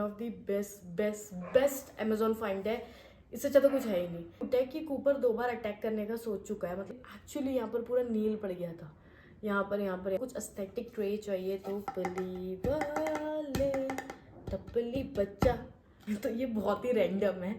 Of the best Amazon find है। इससे अच्छा तो कुछ है ही नहीं। अटैक की कूपर 2 बार अटैक करने का सोच चुका है, मतलब एक्चुअली यहाँ पर पूरा नील पड़ गया था। यहाँ पर कुछ एस्थेटिक ट्रे चाहिए तो पली वाले टपली बच्चा तो ये बहुत ही रैंडम है।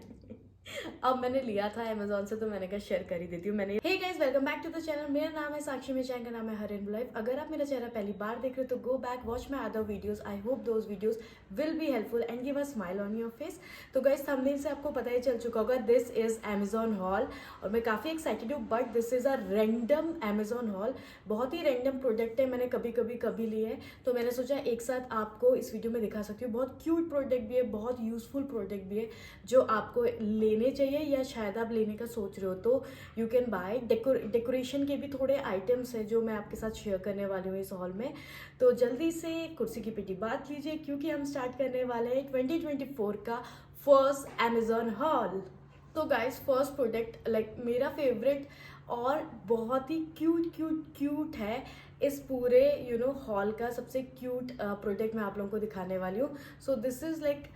अब मैंने लिया था अमेजोन से तो मैंने कहा शेयर कर ही देती हूँ। मैंने hey guys welcome back to the channel. मेरा नाम है साक्षी, मेरे चैनल का नाम है हर इन लाइफ। अगर आप मेरा चैनल पहली बार देख रहे हो तो go back watch my other videos. I hope those videos will be helpful and give a smile on your face. तो गाइस थंबनेल से आपको पता ही चल चुका होगा, दिस इज अमेजोन हॉल और मैं काफ़ी एक्साइटेड हूँ। But this is a random Amazon hall. बहुत ही रैंडम प्रोडक्ट है, मैंने कभी लिए है तो मैंने सोचा एक साथ आपको इस वीडियो में दिखा सकती हूँ। बहुत क्यूट प्रोडक्ट भी है, बहुत यूजफुल प्रोडक्ट भी है जो आपको लेने चाहिए या शायद आप लेने का सोच रहे हो तो यू कैन बाय। डेकोरेशन के भी थोड़े आइटम्स है जो मैं आपके साथ शेयर करने वाली हूँ इस हॉल में। तो जल्दी से कुर्सी की पेटी बांध लीजिए क्योंकि हम स्टार्ट करने वाले हैं 2024 का फर्स्ट अमेजोन हॉल। तो गाइस फर्स्ट प्रोडक्ट लाइक मेरा फेवरेट और बहुत ही क्यूट है। इस पूरे हॉल का सबसे क्यूट प्रोडक्ट मैं आप लोगों को दिखाने वाली हूँ। So this is like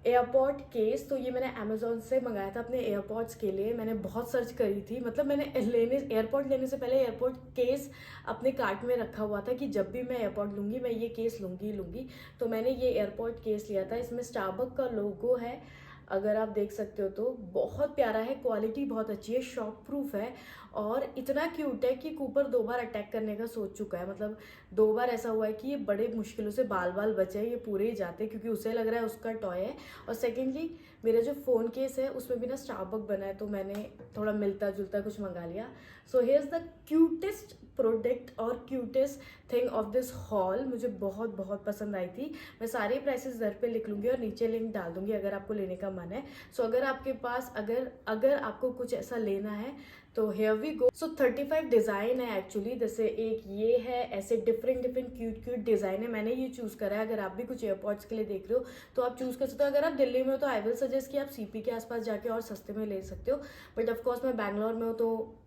AirPod case. तो ये मैंने अमेजोन से मंगाया था अपने एयरपॉड्स के लिए। मैंने बहुत सर्च करी थी, मतलब मैंने एयरपॉड लेने से पहले एयरपॉड केस अपने कार्ट में रखा हुआ था कि जब भी मैं एयरपॉड लूँगी मैं ये केस लूँगी। तो मैंने ये एयरपॉड केस लिया था। इसमें स्टारबक का लोगो है, अगर आप देख सकते हो तो बहुत प्यारा है। क्वालिटी बहुत अच्छी है, शॉक प्रूफ है और इतना क्यूट है कि कूपर 2 बार अटैक करने का सोच चुका है। मतलब 2 बार ऐसा हुआ है कि ये बड़े मुश्किलों से बाल बचे हैं, ये पूरे ही जाते हैं क्योंकि उसे लग रहा है उसका टॉय है। और सेकेंडली मेरा जो फ़ोन केस है उसमें भी ना स्टारबक बना है तो मैंने थोड़ा मिलता जुलता कुछ मंगा लिया। So here's the cutest product और cutest thing of this hall. मुझे बहुत पसंद आई थी। मैं सारे प्राइसेस घर पे लिख लूँगी और नीचे लिंक डाल दूँगी अगर आपको लेने का मन है। सो अगर आपके पास अगर आपको कुछ ऐसा लेना है तो here we go. So 35 design है एक्चुअली। जैसे एक ये है, ऐसे डिफरेंट क्यूट डिज़ाइन है। मैंने ये चूज़ करा है। अगर आप भी कुछ एयरपॉड्स के लिए देख रहे हो तो आप चूज़ कर सकते हो। अगर आप दिल्ली में हो तो आई विल सजेस्ट कि आप सीपी के आसपास जाके और सस्ते में ले सकते हो। बट ऑफकोर्स मैं बैंगलोर में हूँ तो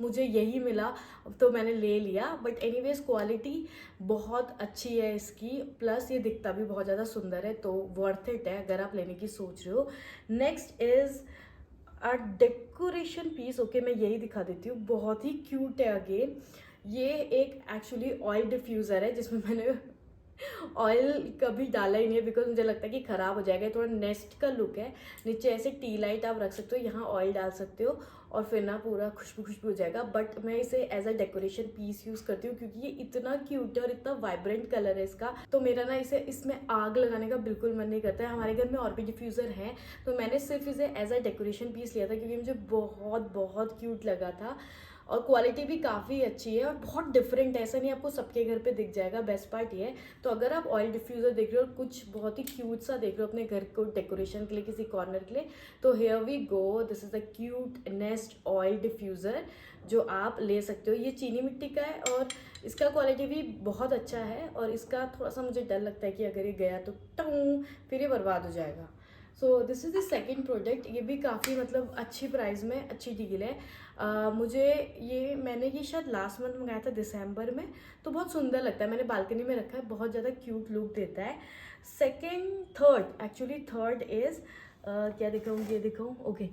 मुझे यही मिला तो मैंने ले लिया। बट एनीवेज क्वालिटी बहुत अच्छी है इसकी, प्लस ये दिखता भी बहुत ज़्यादा सुंदर है तो वर्थ इट है अगर आप लेने की सोच रहे हो। Next is a decoration piece. Okay मैं यही दिखा देती हूँ, बहुत ही क्यूट है। अगेन ये एक एक्चुअली ऑयल डिफ्यूज़र है जिसमें मैंने ऑयल कभी डाला ही नहीं है बिकॉज मुझे लगता है कि ख़राब हो जाएगा। थोड़ा नेस्ट का लुक है। नीचे ऐसे टी लाइट आप रख सकते हो, यहाँ ऑयल डाल सकते हो और फिर ना पूरा खुशबू हो जाएगा। बट मैं इसे as a decoration piece use करती हूँ क्योंकि ये इतना क्यूट है और इतना वाइब्रेंट कलर है इसका। तो मेरा ना इसमें आग लगाने का बिल्कुल मन नहीं करता है। हमारे घर में और भी डिफ्यूज़र हैं तो मैंने सिर्फ इसे एज अ डेकोरेशन पीस लिया था क्योंकि मुझे बहुत क्यूट लगा था। और क्वालिटी भी काफ़ी अच्छी है और बहुत डिफरेंट है, ऐसा नहीं आपको सबके घर पे दिख जाएगा। बेस्ट पार्ट ये है। तो अगर आप ऑयल डिफ्यूज़र देख रहे हो और कुछ बहुत ही क्यूट सा देख रहे हो अपने घर को डेकोरेशन के लिए, किसी कॉर्नर के लिए, तो here we go. This is the cute nest oil diffuser जो आप ले सकते हो। ये चीनी मिट्टी का है और इसका क्वालिटी भी बहुत अच्छा है। और इसका थोड़ा सा मुझे डर लगता है कि अगर ये गया तो टूं फिर ये बर्बाद हो जाएगा। So this is the second product. ये भी काफ़ी मतलब अच्छी प्राइस में अच्छी डील है। मैंने ये शायद लास्ट मंथ मंगाया था दिसंबर में, तो बहुत सुंदर लगता है। मैंने बालकनी में रखा है, बहुत ज़्यादा क्यूट लुक देता है। थर्ड इज़ क्या दिखाऊँ, ये दिखाऊँ। ओके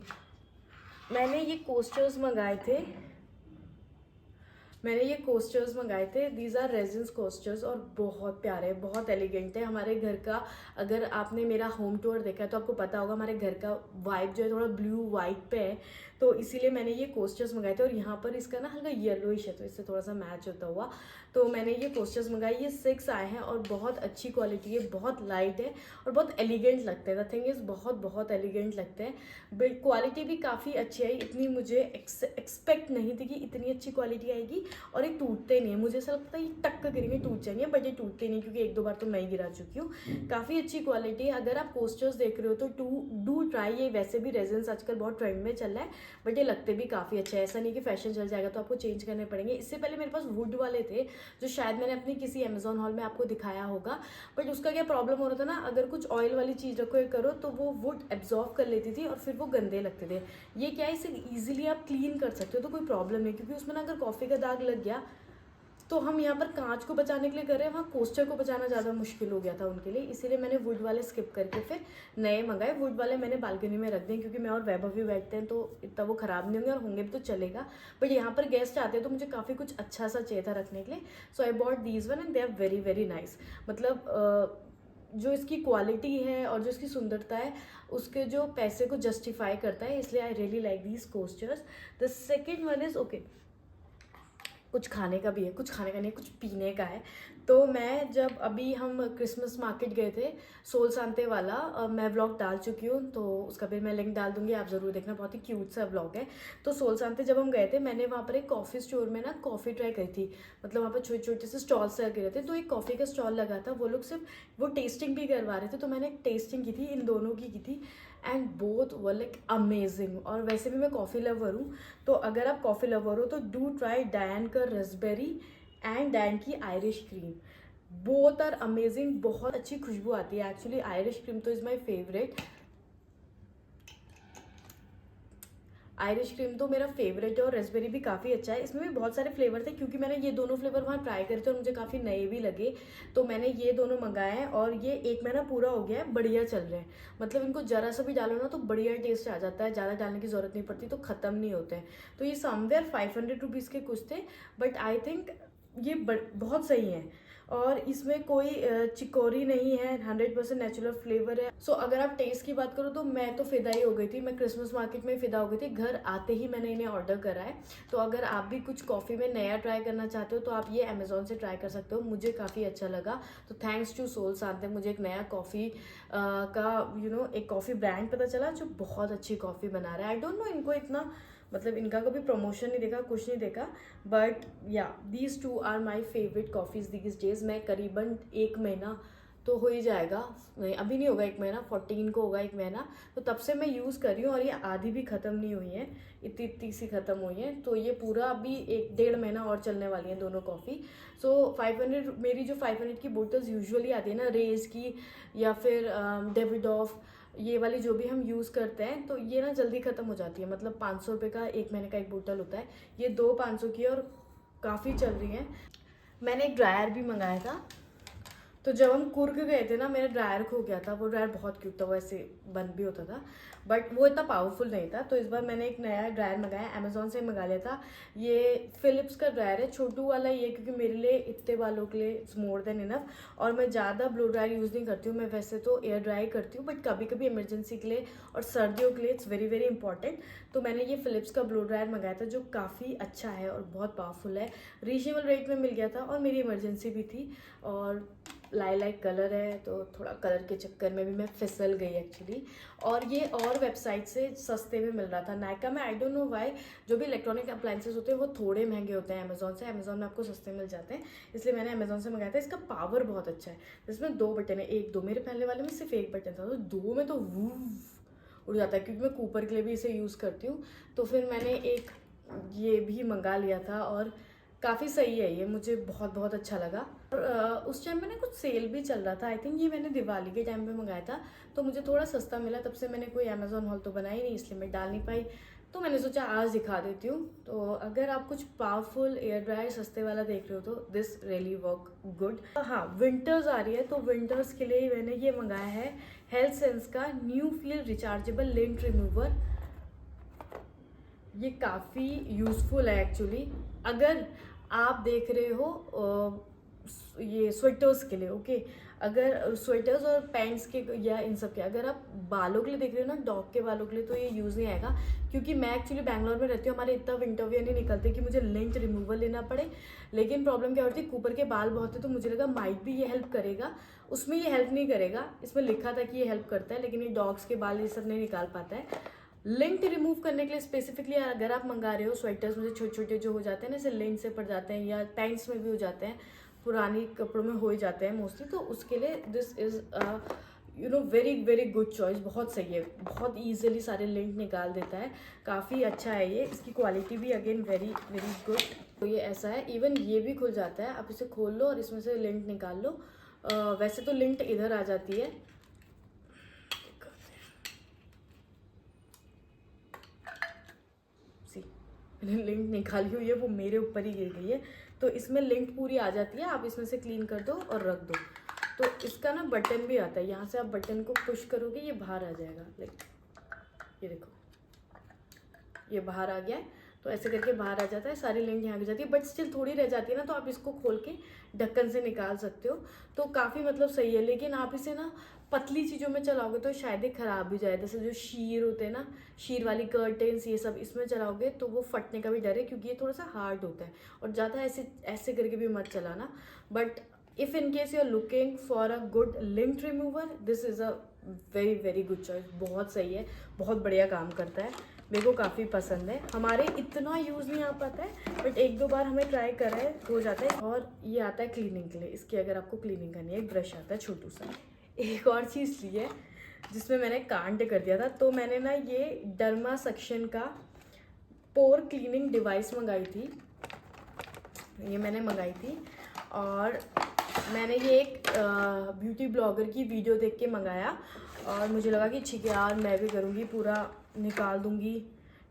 मैंने ये कोस्टर्स मंगाए थे। दीज आर रेजिन्स कोस्टर्स और बहुत प्यारे, बहुत एलिगेंट है। हमारे घर का अगर आपने मेरा होम टूर देखा है तो आपको पता होगा हमारे घर का वाइब जो है थोड़ा ब्लू वाइट पे है, तो इसीलिए मैंने ये कोस्टर्स मंगाए थे। और यहाँ पर इसका ना हल्का येलोइश है तो इससे थोड़ा सा मैच होता हुआ तो मैंने ये कोस्टर्स मंगाए। ये 6 आए हैं और बहुत अच्छी क्वालिटी है, बहुत लाइट है और बहुत एलिगेंट लगते हैं। द थिंग इज़ बहुत एलिगेंट लगते हैं। बिल्ड क्वालिटी भी काफ़ी अच्छी आई। इतनी मुझे एक्सपेक्ट नहीं थी कि इतनी अच्छी क्वालिटी आएगी। और ये टूटते नहीं है, मुझे ऐसा लगता है ये टक करेंगे टूट जाएंगे, बट ये टूटते नहीं क्योंकि 1-2 बार तो मैं ही गिरा चुकी हूँ। काफ़ी अच्छी क्वालिटी है। अगर आप कोस्टर्स देख रहे हो तो डू ट्राई। ये वैसे भी रेजिन्स आजकल बहुत ट्रेंड में चल रहा है बट ये लगते भी काफ़ी अच्छे हैं। ऐसा नहीं कि फैशन चल जाएगा तो आपको चेंज करने पड़ेंगे। इससे पहले मेरे पास वुड वाले थे जो शायद मैंने अपनी किसी अमेजोन हॉल में आपको दिखाया होगा। बट उसका क्या प्रॉब्लम हो रहा था ना, अगर कुछ ऑयल वाली चीज़ रखो या करो तो वो वुड एब्जॉर्व कर लेती थी और फिर वो गंदे लगते थे। ये क्या है, इसे ईजिली आप क्लीन कर सकते हो तो कोई प्रॉब्लम नहीं, क्योंकि उसमें ना अगर कॉफ़ी का दाग लग गया तो हम यहाँ पर कांच को बचाने के लिए कर रहे हैं, वहाँ कोस्टर को बचाना ज़्यादा मुश्किल हो गया था उनके लिए, इसीलिए मैंने वुड वाले स्किप करके फिर नए मंगाए। वुड वाले मैंने बालकनी में रख दिए क्योंकि मैं और वैभव भी बैठते हैं तो इतना वो ख़राब नहीं होंगे, और होंगे भी तो चलेगा, बट यहाँ पर गेस्ट आते हैं तो मुझे काफ़ी कुछ अच्छा सा चाहिए था रखने के लिए। So I bought these one and they are very very nice. मतलब जो इसकी क्वालिटी है और जो इसकी सुंदरता है उसके जो पैसे को जस्टिफाई करता है, इसलिए I really like these coasters. The second one is okay, कुछ खाने का भी है, कुछ खाने का नहीं, कुछ पीने का है। तो मैं जब अभी हम क्रिसमस मार्केट गए थे सोल सांते वाला, मैं व्लॉग डाल चुकी हूँ तो उसका भी मैं लिंक डाल दूंगी, आप ज़रूर देखना, बहुत ही क्यूट सा व्लॉग है। तो सोल सांते जब हम गए थे, मैंने वहाँ पर एक कॉफ़ी स्टोर में ना कॉफ़ी ट्राई करी थी। मतलब वहाँ पर छोटे छोटे से स्टॉल्स लगे रहते, तो एक कॉफ़ी का स्टॉल लगा था, वो लोग सिर्फ वो टेस्टिंग भी करवा रहे थे, तो मैंने एक टेस्टिंग की थी, इन दोनों की थी, and both were like amazing. और वैसे भी मैं कॉफ़ी लवर हूँ, तो अगर आप कॉफ़ी लवर हो तो डू ट्राई डायन का रसबेरी एंड डायन की Irish cream, both are amazing. बहुत अच्छी खुशबू आती है एक्चुअली, आयरिश क्रीम तो is my favourite, Irish cream तो मेरा फेवरेट है, और रेसबेरी भी काफ़ी अच्छा है। इसमें भी बहुत सारे फ्लेवर थे, क्योंकि मैंने ये दोनों फ्लेवर वहाँ ट्राई करे थे और मुझे काफ़ी नए भी लगे, तो मैंने ये दोनों मंगाए हैं, और ये 1 महीना पूरा हो गया है, बढ़िया चल रहे हैं। मतलब इनको जरा सा भी डालो ना तो बढ़िया टेस्ट आ जाता है, ज़्यादा डालने की ज़रूरत नहीं पड़ती, तो ख़त्म नहीं होते हैं। तो ये समवेयर 500 रुपीज़ के कुछ थे, बट आई थिंक ये बहुत सही है, और इसमें कोई चिकोरी नहीं है, 100% नेचुरल फ्लेवर है। सो अगर आप टेस्ट की बात करो तो मैं तो फिदा ही हो गई थी, मैं क्रिसमस मार्केट में फिदा हो गई थी, घर आते ही मैंने इन्हें ऑर्डर करा है। तो अगर आप भी कुछ कॉफ़ी में नया ट्राई करना चाहते हो तो आप ये अमेजोन से ट्राई कर सकते हो, मुझे काफ़ी अच्छा लगा। तो थैंक्स टू सोल सांते मुझे एक नया कॉफ़ी का एक कॉफ़ी ब्रांड पता चला जो बहुत अच्छी कॉफ़ी बना रहा है। आई डोंट नो इनको इतना, मतलब इनका कभी प्रमोशन नहीं देखा, कुछ नहीं देखा, but yeah these two are my favourite coffees these days. मैं करीबन 1 महीना तो हो ही जाएगा, नहीं अभी नहीं होगा 1 महीना, 14 को होगा 1 महीना, तो तब से मैं यूज़ कर रही हूँ, और ये आधी भी ख़त्म नहीं हुई है, इतनी इतनी सी ख़त्म हुई है, तो ये पूरा अभी 1-1.5 महीना और चलने वाली हैं दोनों कॉफ़ी। सो 500, मेरी जो 500 की बोटल्स यूजुअली आती है ना, रेज की या फिर डेविडॉफ, ये वाली जो भी हम यूज़ करते हैं, तो ये ना जल्दी ख़त्म हो जाती है। मतलब 500 रुपये का 1 महीने का एक बोतल होता है, ये 2 500 की, और काफ़ी चल रही है। मैंने एक ड्रायर भी मंगाया था, तो जब हम कुर्ग गए थे ना, मेरा ड्रायर खो गया था, वो ड्रायर बहुत क्यूट था, वो ऐसे बंद भी होता था, बट वो इतना पावरफुल नहीं था। तो इस बार मैंने एक नया ड्रायर मंगाया, अमेजोन से मंगा लिया था। ये फिलिप्स का ड्रायर है, छोटू वाला ये, क्योंकि मेरे लिए इतने बालों के लिए इट्स मोर देन इनफ, और मैं ज़्यादा ब्लो ड्रायर यूज़ नहीं करती हूँ, मैं वैसे तो एयर ड्राई करती हूँ, बट कभी कभी इमरजेंसी के लिए और सर्दियों के लिए इट्स वेरी वेरी इंपॉर्टेंट। तो मैंने ये फिलिप्स का ब्लो ड्रायर मंगाया था, जो काफ़ी अच्छा है और बहुत पावरफुल है, रीजनेबल रेट में मिल गया था, और मेरी इमरजेंसी भी थी, और लाइलाइक कलर है, तो थोड़ा कलर के चक्कर में भी मैं फिसल गई एक्चुअली। और ये और वेबसाइट से सस्ते में मिल रहा था, नायका में। आई डोंट नो व्हाई, जो भी इलेक्ट्रॉनिक अप्लाइंसेस होते हैं वो थोड़े महंगे होते हैं अमेजोन से, अमेजोन में आपको सस्ते मिल जाते हैं, इसलिए मैंने अमेजोन से मंगाया था। इसका पावर बहुत अच्छा है, इसमें 2 बटन है, 1-2, मेरे पहले वाले में सिर्फ 1 बटन था, तो 2 में तो वू उड़ जाता है, क्योंकि मैं कूपर के लिए भी इसे यूज़ करती हूँ। तो फिर मैंने एक ये भी मंगा लिया था, और काफ़ी सही है ये, मुझे बहुत बहुत अच्छा लगा। और उस टाइम में ना कुछ सेल भी चल रहा था, आई थिंक ये मैंने दिवाली के टाइम पे मंगाया था, तो मुझे थोड़ा सस्ता मिला, तब से मैंने कोई अमेजोन हॉल तो बनाई नहीं, इसलिए मैं डाल नहीं पाई, तो मैंने सोचा आज दिखा देती हूँ। तो अगर आप कुछ पावरफुल एयर ड्रायर सस्ते वाला देख रहे हो तो दिस रियली वर्क गुड। हाँ, विंटर्स आ रही है, तो विंटर्स के लिए मैंने ये मंगाया है हेल्थ सेंस का new feel rechargeable lint remover. ये काफ़ी यूज़फुल है एक्चुअली, अगर आप देख रहे हो ये स्वेटर्स के लिए, ओके, अगर स्वेटर्स और पैंट्स के या इन सब के, अगर आप बालों के लिए देख रहे हो ना, डॉग के बालों के लिए, तो ये यूज़ नहीं आएगा, क्योंकि मैं एक्चुअली बैंगलोर में रहती हूँ, हमारे इतना विंटर वियर नहीं निकलते कि मुझे लिंट रिमूवल लेना पड़े। लेकिन प्रॉब्लम क्या होती है, कूपर के बाल बहुत है, तो मुझे लगा माइट भी ये हेल्प करेगा, उसमें ये हेल्प नहीं करेगा, इसमें लिखा था कि ये हेल्प करता है, लेकिन ये डॉग्स के बाल ये सब नहीं निकाल पाता है। लिंट रिमूव करने के लिए स्पेसिफिकली अगर आप मंगा रहे हो स्वेटर्स, मुझे छोटे छोटे जो हो जाते हैं ना, जैसे लिंट से पड़ जाते हैं, या पैंट्स में भी हो जाते हैं, पुरानी कपड़ों में हो ही जाते हैं मोस्टली, तो उसके लिए this is very very good choice, बहुत सही है, बहुत ईजिली सारे लिंक निकाल देता है, काफ़ी अच्छा है ये, इसकी क्वालिटी भी अगेन वेरी वेरी गुड। तो ये ऐसा है, इवन ये भी खुल जाता है, आप इसे खोल लो और इसमें से लिंक निकाल लो। वैसे तो लिंक इधर आ जाती है, मैंने लिंक निकाली हुई है, वो मेरे ऊपर ही गिर गई है, तो इसमें लिंट पूरी आ जाती है, आप इसमें से क्लीन कर दो और रख दो। तो इसका ना बटन भी आता है, यहाँ से आप बटन को पुश करोगे ये बाहर आ जाएगा, लाइक ये देखो ये बाहर आ गया है। तो ऐसे करके बाहर आ जाता है, सारी लिंट यहाँ भी जाती है, बट स्टिल थोड़ी रह जाती है ना, तो आप इसको खोल के ढक्कन से निकाल सकते हो। तो काफ़ी मतलब सही है, लेकिन आप इसे ना पतली चीज़ों में चलाओगे तो शायद ही ख़राब भी जाए। जैसे जो शीर होते हैं ना, शीर वाली कर्टेंस, ये सब इसमें चलाओगे तो वो फटने का भी डर है, क्योंकि ये थोड़ा सा हार्ड होता है। और ज़्यादा ऐसे ऐसे करके भी मत चलाना। But if in case you are looking for a good lint remover, this is a very very good choice. बहुत सही है, बहुत बढ़िया काम करता है, मेरे को काफ़ी पसंद है। हमारे इतना यूज़ नहीं आ पाता है, बट एक दो बार हमें ट्राई करा है, हो जाता है। और ये आता है क्लीनिंग के लिए, इसकी अगर आपको क्लीनिंग करनी है, एक ब्रश आता है छोटू सा। एक और चीज़ ली है जिसमें मैंने कांड कर दिया था, तो मैंने ना ये डर्मा सक्शन का पोर क्लीनिंग डिवाइस मंगाई थी, ये मैंने मंगाई थी। और मैंने ये एक ब्यूटी ब्लॉगर की वीडियो देख के मंगाया, और मुझे लगा कि ठीक है यार मैं भी करूँगी, पूरा निकाल दूँगी,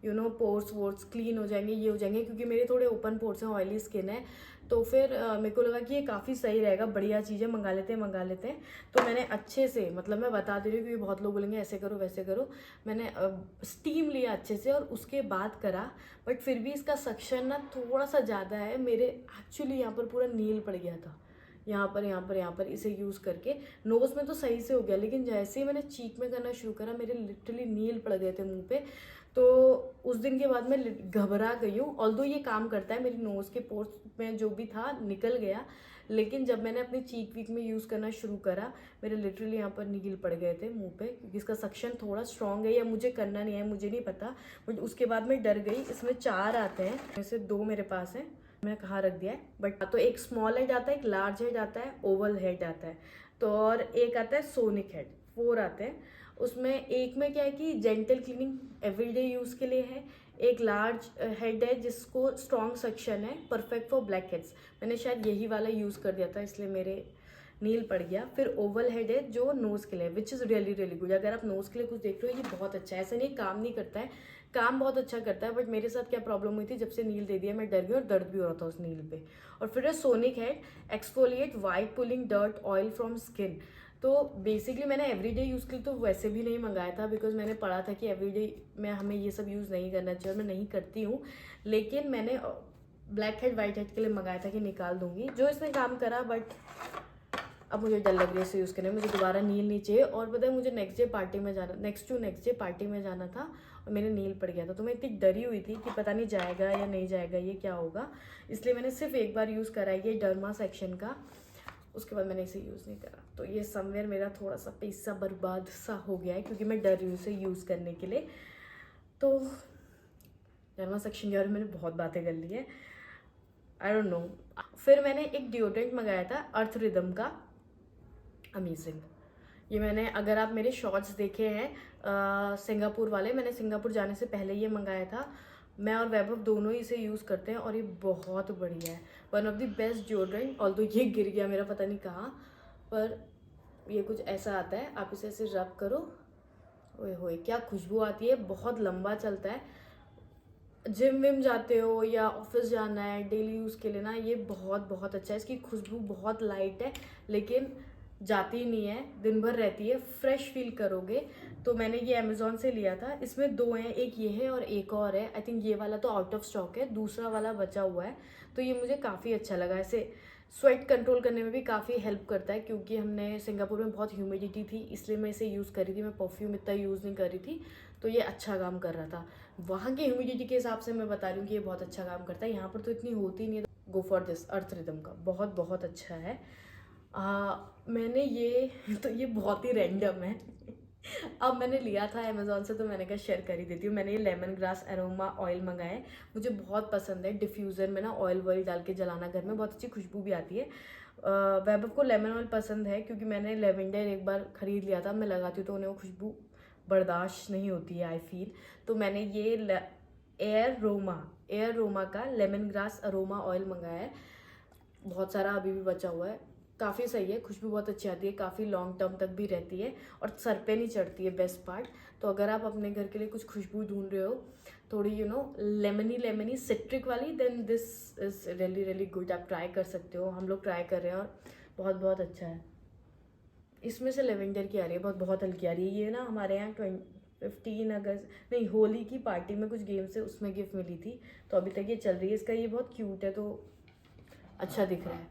you know pores verse clean हो जाएंगे, ये हो जाएंगे, क्योंकि मेरे थोड़े ओपन पोर्स हैं, ऑयली स्किन है। तो फिर मेरे को लगा कि ये काफ़ी सही रहेगा, बढ़िया चीज़ें मंगा लेते हैं। तो मैंने अच्छे से, मतलब मैं बता दे रही हूँ क्योंकि बहुत लोग बोलेंगे ऐसे करो वैसे करो, मैंने स्टीम लिया अच्छे से और उसके बाद करा। बट फिर भी इसका सक्शन ना थोड़ा सा ज़्यादा है, मेरे एक्चुअली यहाँ पर पूरा नील पड़ गया था, यहाँ पर इसे यूज़ करके। नोज़ में तो सही से हो गया, लेकिन जैसे ही मैंने चीक में करना शुरू करा, मेरे लिटरली नील पड़ गए थे मुंह पे। तो उस दिन के बाद मैं घबरा गई हूँ। ऑल्दो ये काम करता है, मेरी नोज़ के पोर्स में जो भी था निकल गया, लेकिन जब मैंने अपनी चीक वीक में यूज़ करना शुरू करा, मेरे लिटरली यहाँ पर नील पड़ गए थे मुंह पे, क्योंकि इसका सक्शन थोड़ा स्ट्रॉन्ग है, या मुझे करना नहीं है, मुझे नहीं पता। बट उसके बाद मैं डर गई। इसमें 4 आते हैं, वैसे 2 मेरे पास हैं, मैंने कहाँ रख दिया है। बट तो एक स्मॉल हेड आता है, एक लार्ज हेड आता है, ओवल हेड आता है, तो और एक आता है सोनिक हेड। 4 आते हैं उसमें। एक में क्या है कि जेंटल क्लीनिंग एवरीडे यूज़ के लिए है, एक लार्ज हेड है जिसको स्ट्रॉन्ग सक्शन है, परफेक्ट फॉर ब्लैक हेड्स। मैंने शायद यही वाला यूज़ कर दिया था, इसलिए मेरे नील पड़ गया। फिर ओवल हेड है जो नोज़ के लिए, which is really really good. अगर आप नोज़ के लिए कुछ देख रहे हो, ये बहुत अच्छा है। ऐसा नहीं काम नहीं करता है, काम बहुत अच्छा करता है, बट मेरे साथ क्या प्रॉब्लम हुई थी, जब से नील दे दिया मैं डर गई और दर्द भी हो रहा था उस नील पे। और फिर है sonic head, exfoliate white pulling dirt oil from skin. तो बेसिकली मैंने एवरीडे यूज़ के लिए तो वैसे भी नहीं मंगाया था, बिकॉज मैंने पढ़ा था कि एवरीडे में हमें ये सब यूज़ नहीं करना चाहिए, और मैं नहीं करती हूँ। लेकिन मैंने ब्लैक हेड वाइट हेड के लिए मंगाया था कि निकाल दूंगी, जो इसने काम करा। बट अब मुझे डर लग रही है इसे यूज़ करने में, मुझे दोबारा नील नहीं चाहिए। और पता है मुझे नेक्स्ट डे पार्टी में जाना था, और मेरे नील पड़ गया था। तो मैं इतनी डरी हुई थी कि पता नहीं जाएगा या नहीं जाएगा, ये क्या होगा। इसलिए मैंने सिर्फ एक बार यूज़ करा है, ये डर्मा सेक्शन का, उसके बाद मैंने इसे यूज़ नहीं करा। तो ये समवेयर मेरा थोड़ा सा पैसा बर्बाद सा हो गया है, क्योंकि मैं डर रही हूँ इसे यूज़ करने के लिए। तो डर्मा सेक्शन के बारे में मैंने बहुत बातें कर ली है, आई डोंट नो। फिर मैंने एक डिओड्रेंट मंगाया था अर्थ रिदम का, अमेजिंग। ये मैंने, अगर आप मेरे शॉर्ट्स देखे हैं सिंगापुर वाले, मैंने सिंगापुर जाने से पहले ये मंगाया था। मैं और वैभव दोनों ही इसे यूज़ करते हैं, और ये बहुत बढ़िया है, one of the best deodorant. Although ये गिर गया मेरा पता नहीं कहाँ, पर ये कुछ ऐसा आता है, आप इसे ऐसे रब करो, ओए होए क्या खुशबू आती है, बहुत लंबा चलता है। जिम विम जाते हो या ऑफिस जाना है डेली यूज़ के लिए ना, ये बहुत अच्छा है। इसकी खुशबू बहुत लाइट है, लेकिन जाती नहीं है, दिन भर रहती है, फ्रेश फील करोगे। तो मैंने ये अमेज़ॉन से लिया था। इसमें 2 हैं, एक ये है और एक और है। आई थिंक ये वाला तो आउट ऑफ स्टॉक है, दूसरा वाला बचा हुआ है। तो ये मुझे काफ़ी अच्छा लगा, ऐसे स्वेट कंट्रोल करने में भी काफ़ी हेल्प करता है, क्योंकि हमने सिंगापुर में बहुत ह्यूमिडिटी थी, इसलिए मैं इसे यूज़ कर रही थी। मैं परफ्यूम इतना यूज़ नहीं कर रही थी, तो ये अच्छा काम कर रहा था। वहाँ की ह्यूमिडिटी के हिसाब से मैं बता रही हूँ कि ये बहुत अच्छा काम करता है। यहाँ पर तो इतनी होती नहीं है। Go for this Earth Rhythm का, बहुत अच्छा है। मैंने ये तो ये बहुत ही रैंडम है अब मैंने लिया था अमेज़ॉन से, तो मैंने कहा शेयर कर ही देती हूँ। मैंने ये लेमन ग्रास अरोमा ऑयल मंगाया है, मुझे बहुत पसंद है। डिफ्यूज़र में ना ऑयल वॉयल डाल के जलाना घर में, बहुत अच्छी खुशबू भी आती है। वैभव को लेमन ऑयल पसंद है, क्योंकि मैंने लेवेंडर एक बार ख़रीद लिया था, मैं लगाती हूँ तो उन्हें वो खुशबू बर्दाश्त नहीं होती है, आई फील। तो मैंने ये एयर रोमा का लेमन ग्रास अरोमा ऑयल मंगाया है, बहुत सारा अभी भी बचा हुआ है। काफ़ी सही है, खुशबू बहुत अच्छी आती है, काफ़ी लॉन्ग टर्म तक भी रहती है और सर पे नहीं चढ़ती है, बेस्ट पार्ट। तो अगर आप अपने घर के लिए कुछ खुशबू ढूंढ रहे हो थोड़ी लेमनी सिट्रिक वाली, then this is really really good. आप ट्राई कर सकते हो, हम लोग ट्राई कर रहे हैं और बहुत बहुत अच्छा है। इसमें से लेवेंडर की आ रही है, बहुत बहुत हल्की आ रही है। ये ना हमारे यहाँ 15 अगस्त नहीं, होली की पार्टी में कुछ गेम्स है उसमें गिफ्ट मिली थी, तो अभी तक ये चल रही है। इसका ये बहुत क्यूट है, तो अच्छा दिख रहा है,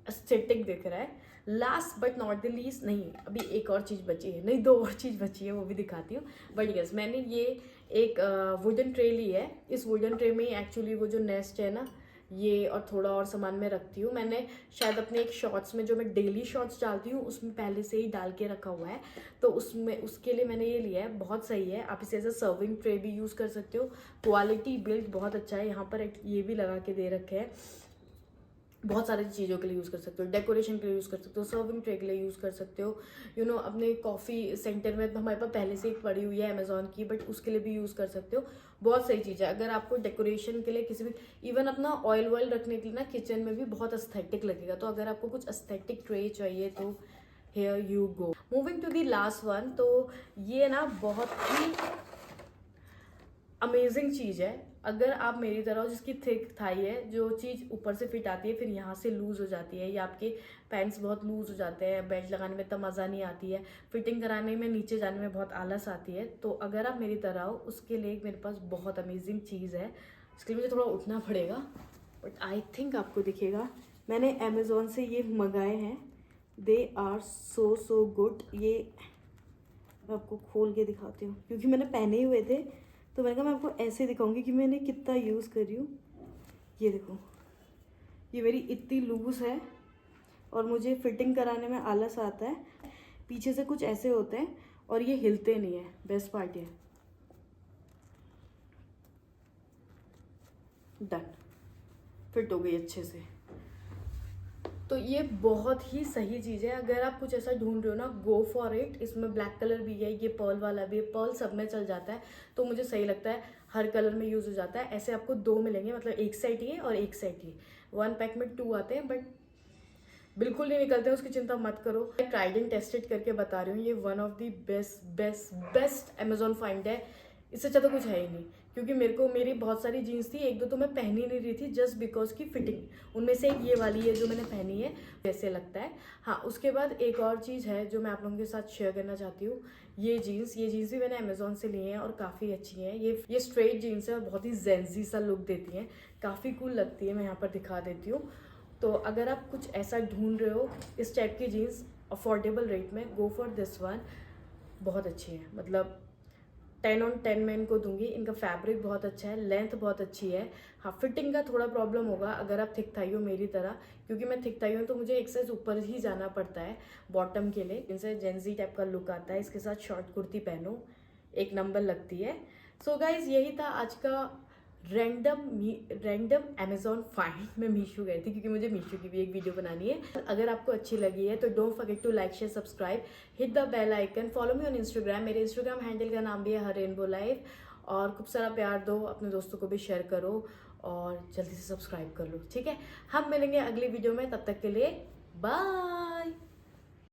एस्थेटिक दिख रहा है। Last but not the least, नहीं अभी एक और चीज़ बची है, नहीं 2 और चीज़ बची है, वो भी दिखाती हूँ। बट यस, मैंने ये एक वुडन ट्रे ली है। इस वुडन ट्रे में एक्चुअली वो जो नेस्ट है ना, ये और थोड़ा और सामान मैं रखती हूँ। मैंने शायद अपने एक शॉर्ट्स में, जो मैं डेली शॉर्ट्स डालती हूँ, उसमें पहले से ही डाल के रखा हुआ है, तो उसमें उसके लिए मैंने ये लिया है। बहुत सही है, आप इसे एज अ सर्विंग ट्रे भी यूज़ कर सकते हो। क्वालिटी बिल्ड बहुत अच्छा है। यहाँ पर एक ये भी लगा के दे रखे हैं, बहुत सारी चीज़ों के लिए यूज़ कर सकते हो, डेकोरेशन के लिए यूज़ कर सकते हो, सर्विंग ट्रे के लिए यूज़ कर सकते हो। अपने कॉफ़ी सेंटर में तो हमारे पास पहले से एक पड़ी हुई है अमेजोन की, बट उसके लिए भी यूज़ कर सकते हो। बहुत सही चीज़ है। अगर आपको डेकोरेशन के लिए किसी भी, इवन अपना ऑयल वॉयल रखने के लिए ना किचन में भी बहुत एस्थेटिक लगेगा। तो अगर आपको कुछ एस्थेटिक ट्रे चाहिए तो here you go. Moving to the last one, तो ये ना बहुत ही अमेजिंग चीज़ है। अगर आप मेरी तरह हो जिसकी थिक थाई है, जो चीज़ ऊपर से फिट आती है फिर यहाँ से लूज़ हो जाती है, या आपके पैंट्स बहुत लूज़ हो जाते हैं, बेल्ट लगाने में इतना मज़ा नहीं आती है, फिटिंग कराने में नीचे जाने में बहुत आलस आती है, तो अगर आप मेरी तरह हो उसके लिए मेरे पास बहुत अमेजिंग चीज़ है। इसके लिए मुझे थोड़ा उठना पड़ेगा, बट आई थिंक आपको दिखेगा। मैंने अमेज़ोन से ये मंगाए हैं, दे आर सो गुड। ये मैं आपको खोल के दिखाती हूँ, क्योंकि मैंने पहने ही हुए थे, तो मैंने कहा मैं आपको ऐसे दिखाऊंगी कि मैंने कितना यूज़ कर रही हूँ। ये देखो, ये मेरी इतनी लूज़ है और मुझे फिटिंग कराने में आलस आता है। पीछे से कुछ ऐसे होते हैं और ये हिलते नहीं है, बेस्ट पार्ट है। डन, फिट हो गई अच्छे से। तो ये बहुत ही सही चीज़ है। अगर आप कुछ ऐसा ढूंढ रहे हो ना, गो फॉर इट। इसमें ब्लैक कलर भी है, ये पर्ल वाला भी है, पर्ल सब में चल जाता है, तो मुझे सही लगता है, हर कलर में यूज़ हो जाता है। ऐसे आपको 2 मिलेंगे, मतलब एक सेट ये और एक सेट ये, 1 पैक में 2 आते हैं, बट बिल्कुल नहीं निकलते हैं, उसकी चिंता मत करो। मैं ट्राइड एंड टेस्टेड करके बता रही हूँ, ये one of the best Amazon find है। इससे अच्छा तो कुछ है ही नहीं, क्योंकि मेरी बहुत सारी जीन्स थी, 1-2 तो मैं पहन ही नहीं रही थी जस्ट बिकॉज की फिटिंग। उनमें से एक ये वाली है जो मैंने पहनी है, वैसे लगता है। हाँ, उसके बाद एक और चीज़ है जो मैं आप लोगों के साथ शेयर करना चाहती हूँ। ये जीन्स भी मैंने अमेजोन से ली हैं और काफ़ी अच्छी हैं। ये स्ट्रेट जीन्स है और बहुत ही जेंजी सा लुक देती हैं, काफ़ी कूल लगती है। मैं यहाँ पर दिखा देती हूँ। तो अगर आप कुछ ऐसा ढूंढ रहे हो, इस टाइप की जीन्स अफोर्डेबल रेट में, गो फॉर दिस वन। बहुत अच्छी है, मतलब 10 on 10 मैं इनको दूंगी। इनका फैब्रिक बहुत अच्छा है, लेंथ बहुत अच्छी है। हाँ, फिटिंग का थोड़ा प्रॉब्लम होगा अगर आप थिक थाई हो मेरी तरह, क्योंकि मैं थिक थाई हूँ तो मुझे एक साइज ऊपर ही जाना पड़ता है बॉटम के लिए। इनसे जेंजी टाइप का लुक आता है। इसके साथ शॉर्ट कुर्ती पहनो, एक नंबर लगती है। सो गाइज, यही था आज का रैंडम अमेजोन फाइंड। मैं मीशो गई थी क्योंकि मुझे मीशो की भी एक वीडियो बनानी है। अगर आपको अच्छी लगी है तो don't forget to like, share, subscribe, hit the bell icon, follow me on Instagram. मेरे इंस्टाग्राम हैंडल का नाम भी है हर रेनबो लाइफ। और खूब सारा प्यार दो, अपने दोस्तों को भी शेयर करो और जल्दी से सब्सक्राइब कर लो, ठीक है। हम मिलेंगे अगली वीडियो में, तब तक के लिए बाय।